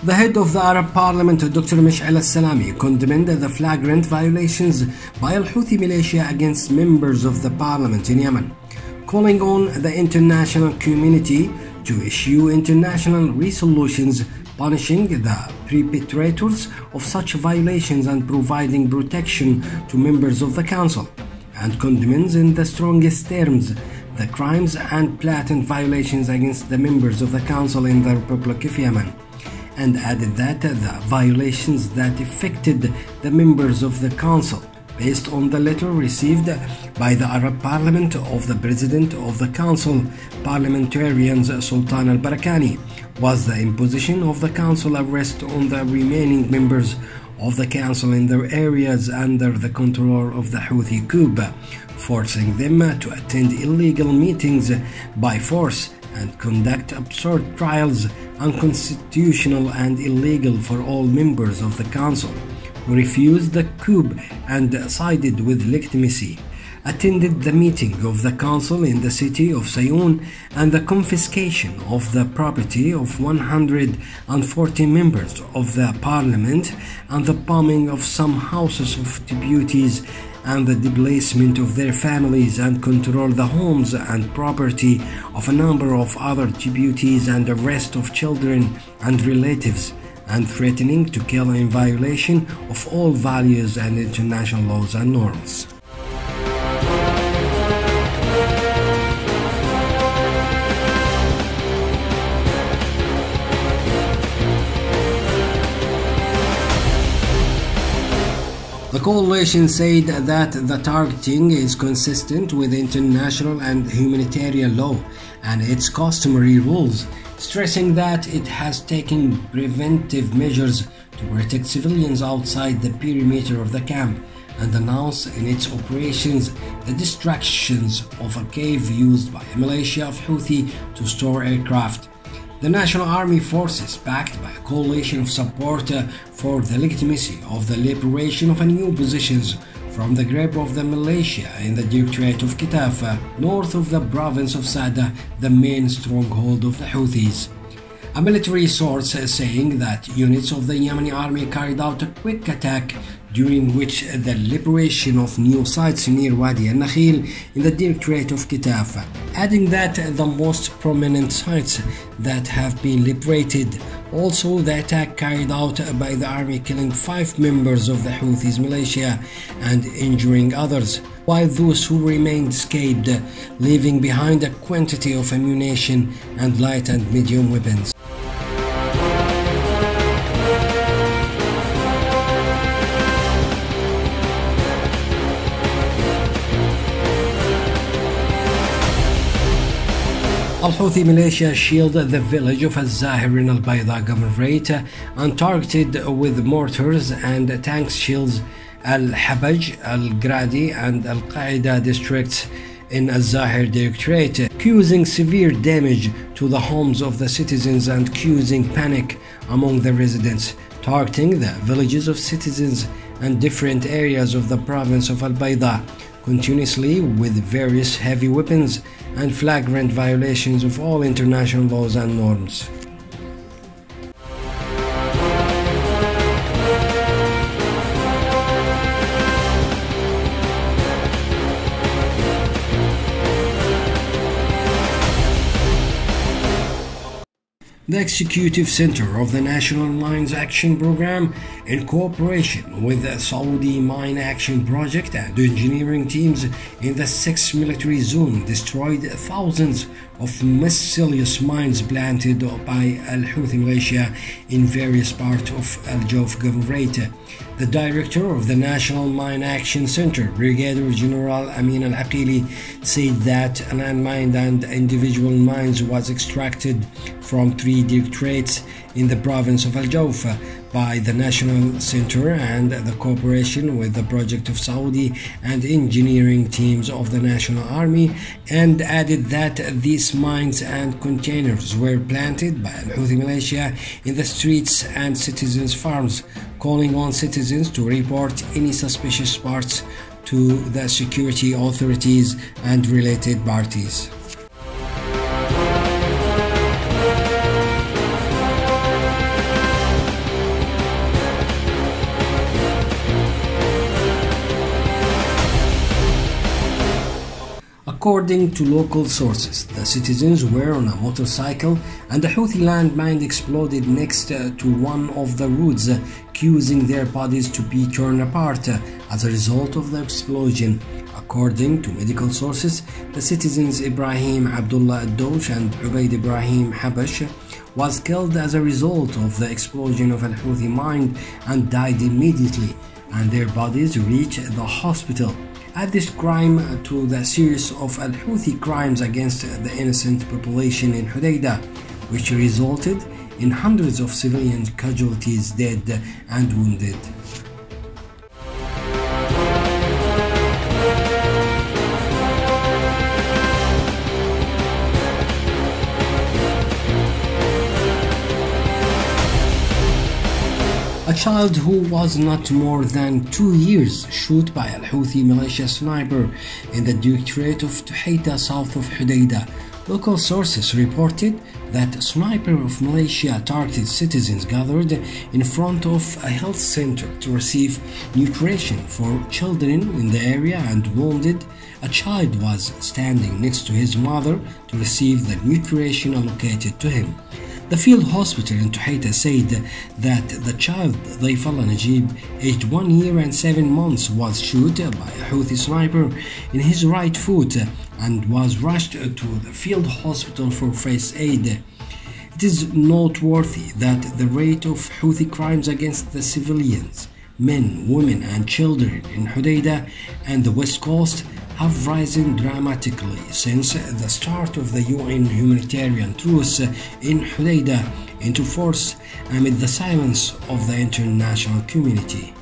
The head of the Arab Parliament, Dr. Mish'al al-Salami, condemned the flagrant violations by al-Houthi militia against members of the parliament in Yemen, calling on the international community to issue international resolutions punishing the perpetrators of such violations and providing protection to members of the council, and condemns in the strongest terms the crimes and blatant violations against the members of the council in the Republic of Yemen, and added that the violations that affected the members of the council, based on the letter received by the Arab Parliament of the President of the Council parliamentarians Sultan al-Barakani, was the imposition of the Council arrest on the remaining members of the Council in their areas under the control of the Houthi coup, forcing them to attend illegal meetings by force and conduct absurd trials, unconstitutional and illegal for all members of the Council who refused the coup and sided with legitimacy, attended the meeting of the Council in the city of Sayoun, and the confiscation of the property of 140 members of the Parliament, and the bombing of some houses of deputies, and the displacement of their families, and control the homes and property of a number of other deputies, and arrest of children and relatives, and threatening to kill in violation of all values and international laws and norms. The coalition said that the targeting is consistent with international and humanitarian law and its customary rules, stressing that it has taken preventive measures to protect civilians outside the perimeter of the camp, and announced in its operations the destructions of a cave used by a militia of Houthi to store aircraft. The National Army Forces, backed by a coalition of support for the legitimacy of the liberation of new positions from the grip of the militia in the Directorate of Kitaf, north of the province of Sada, the main stronghold of the Houthis. A military source saying that units of the Yemeni army carried out a quick attack during which the liberation of new sites near Wadi al-Nakhil in the Directorate of Kitaf, adding that the most prominent sites that have been liberated. Also, the attack carried out by the army, killing 5 members of the Houthis militia and injuring others, while those who remained escaped, leaving behind a quantity of ammunition and light and medium weapons. Al-Houthi militia shielded the village of Al-Zahir in Al-Bayda Governorate and targeted with mortars and tank shells Al-Habaj, Al-Gradi and Al-Qaeda districts in Al-Zahir Directorate, causing severe damage to the homes of the citizens and causing panic among the residents, targeting the villages of citizens and different areas of the province of Al-Bayda continuously with various heavy weapons and flagrant violations of all international laws and norms. The Executive Center of the National Mines Action Program, in cooperation with the Saudi Mine Action Project and engineering teams in the 6th Military Zone, destroyed thousands of miscellaneous mines planted by Al-Houthi militia in various parts of Al-Jawf Governorate. The director of the National Mine Action Center, Brigadier General Amin Al-Aqili, said that a landmine and individual mines was extracted from 3 directorates in the province of Al-Jawf by the National Center and the cooperation with the project of Saudi and engineering teams of the National Army, and added that these mines and containers were planted by Al-Houthi militia in the streets and citizens' farms, calling on citizens to report any suspicious parts to the security authorities and related parties. According to local sources, the citizens were on a motorcycle and a Houthi landmine exploded next to one of the roads, causing their bodies to be torn apart as a result of the explosion. According to medical sources, the citizens Ibrahim Abdullah Ad-Doush and Ubaid Ibrahim Habash was killed as a result of the explosion of al-Houthi mine and died immediately, and their bodies reached the hospital. Add this crime to the series of al-Houthi crimes against the innocent population in Hodeidah, which resulted in hundreds of civilian casualties, dead and wounded. A child who was not more than 2 years shot by a Houthi militia sniper in the Directorate of Tuhaita south of Hodeidah. Local sources reported that a sniper of militia targeted citizens gathered in front of a health center to receive nutrition for children in the area and wounded. A child was standing next to his mother to receive the nutrition allocated to him. The field hospital in Tuhaita said that the child, Dayfallah Najib, aged 1 year and 7 months, was shot by a Houthi sniper in his right foot and was rushed to the field hospital for first aid. It is noteworthy that the rate of Houthi crimes against the civilians, men, women and children in Hodeidah and the West Coast have risen dramatically since the start of the UN humanitarian truce in Hodeidah into force amid the silence of the international community.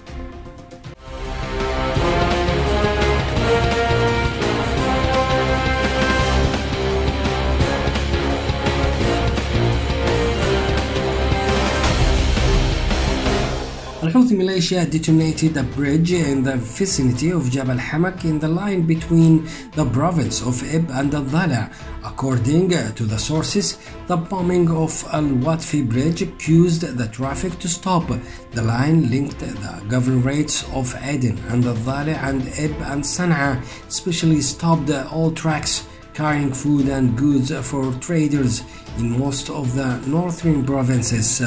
Al-Houthi militia detonated a bridge in the vicinity of Jabal Hamak in the line between the province of Ib and Al-Dhala. According to the sources, the bombing of Al-Watfi bridge caused the traffic to stop. The line linked the governorates of Aden and Al-Dhala and Ib and Sana'a, especially stopped all tracks carrying food and goods for traders in most of the northern provinces,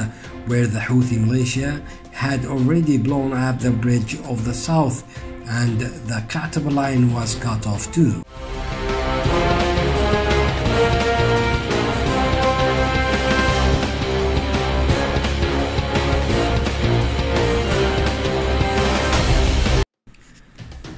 where the Houthi militia had already blown up the bridge of the south and the Kataba line was cut off too.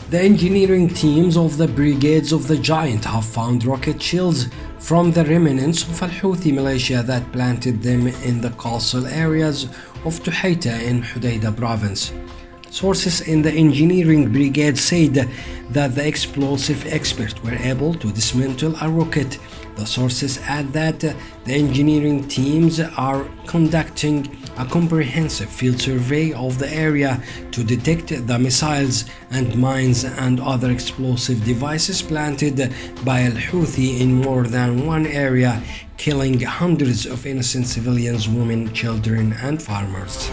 The engineering teams of the brigades of the Giant have found rocket shields from the remnants of al-Houthi militia that planted them in the coastal areas of Tuhaita in Hodeidah province. Sources in the engineering brigade said that the explosive experts were able to dismantle a rocket. The sources add that the engineering teams are conducting a comprehensive field survey of the area to detect the missiles and mines and other explosive devices planted by al-Houthi in more than one area, killing hundreds of innocent civilians, women, children and farmers.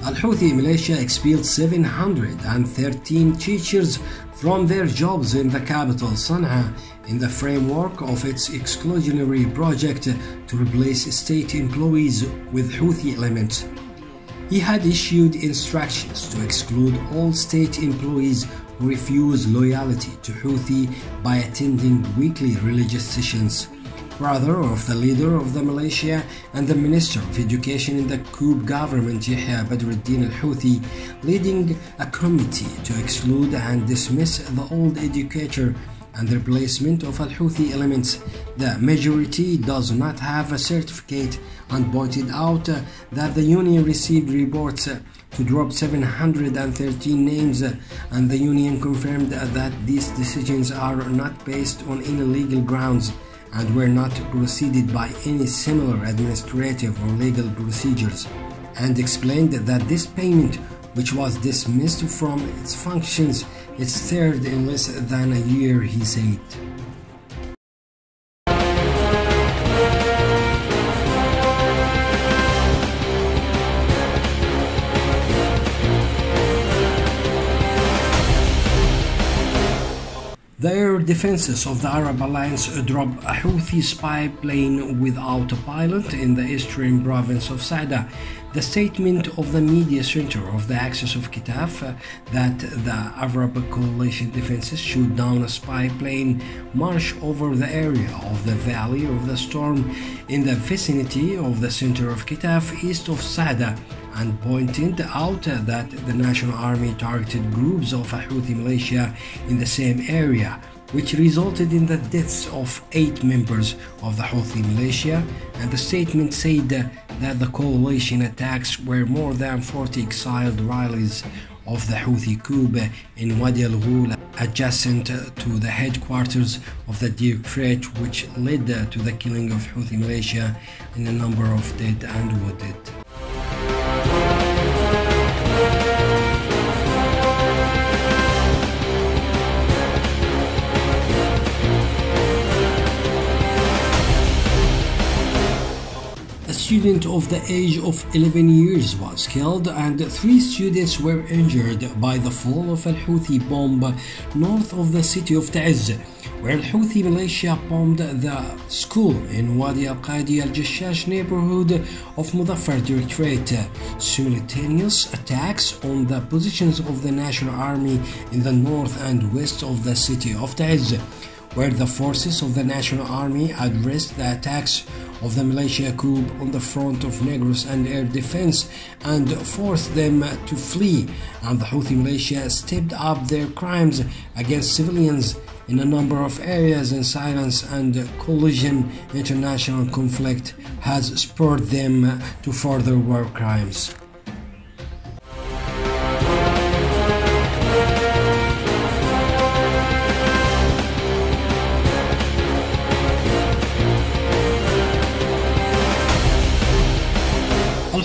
Al-Houthi militia expelled 713 teachers from their jobs in the capital Sana'a in the framework of its exclusionary project to replace state employees with Houthi elements. He had issued instructions to exclude all state employees who refuse loyalty to Houthi by attending weekly religious sessions. Brother of the leader of the militia and the Minister of Education in the coup government, Yahya Badruddin al-Houthi, leading a committee to exclude and dismiss the old educator and the replacement of al-Houthi elements. The majority does not have a certificate and pointed out that the union received reports to drop 713 names, and the union confirmed that these decisions are not based on any legal grounds and were not preceded by any similar administrative or legal procedures, and explained that this payment, which was dismissed from its functions, is third in less than a year, he said. defenses of the Arab alliance drop a Houthi spy plane without a pilot in the eastern province of Saada. The statement of the media center of the Axis of Kitaf that the Arab coalition defenses shoot down a spy plane marched over the area of the Valley of the Storm in the vicinity of the center of Kitaf east of Saada, and pointed out that the National Army targeted groups of Houthi militia in the same area, which resulted in the deaths of 8 members of the Houthi militia. And the statement said that the coalition attacks were more than 40 exiled rallies of the Houthi coup in Wadi al-Ghul, adjacent to the headquarters of the directorate, which led to the killing of Houthi militia and a number of dead and wounded. A student of the age of 11 years was killed and 3 students were injured by the fall of a Houthi bomb north of the city of Ta'izz, where Houthi militia bombed the school in Wadi al-Qadi al-Jashash neighborhood of Muzaffar Directorate. Simultaneous attacks on the positions of the National Army in the north and west of the city of Ta'izz, where the forces of the National Army addressed the attacks of the militia coup on the front of Negros and air defense and forced them to flee, and the Houthi militia stepped up their crimes against civilians in a number of areas in silence, and coalition international conflict has spurred them to further war crimes.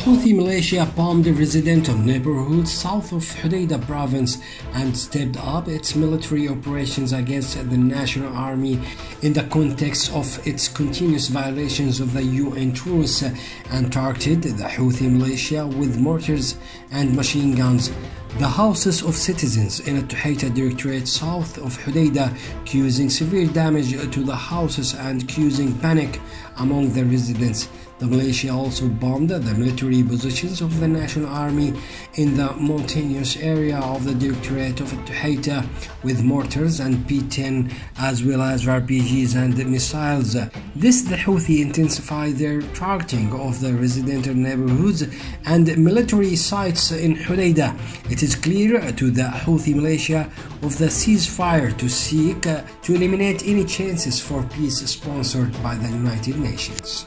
Houthi militia bombed residential neighborhoods south of Hodeidah province and stepped up its military operations against the National Army in the context of its continuous violations of the UN truce, and targeted the Houthi militia with mortars and machine guns. The houses of citizens in Hodeidah Directorate south of Hodeidah, causing severe damage to the houses and causing panic among the residents. The militia also bombed the military positions of the National Army in the mountainous area of the Directorate of Hodeidah with mortars and P-10 as well as RPGs and missiles. The Houthi intensified their targeting of the residential neighborhoods and military sites in Hodeidah. It is clear to the Houthi militia of the ceasefire to seek to eliminate any chances for peace sponsored by the United Nations.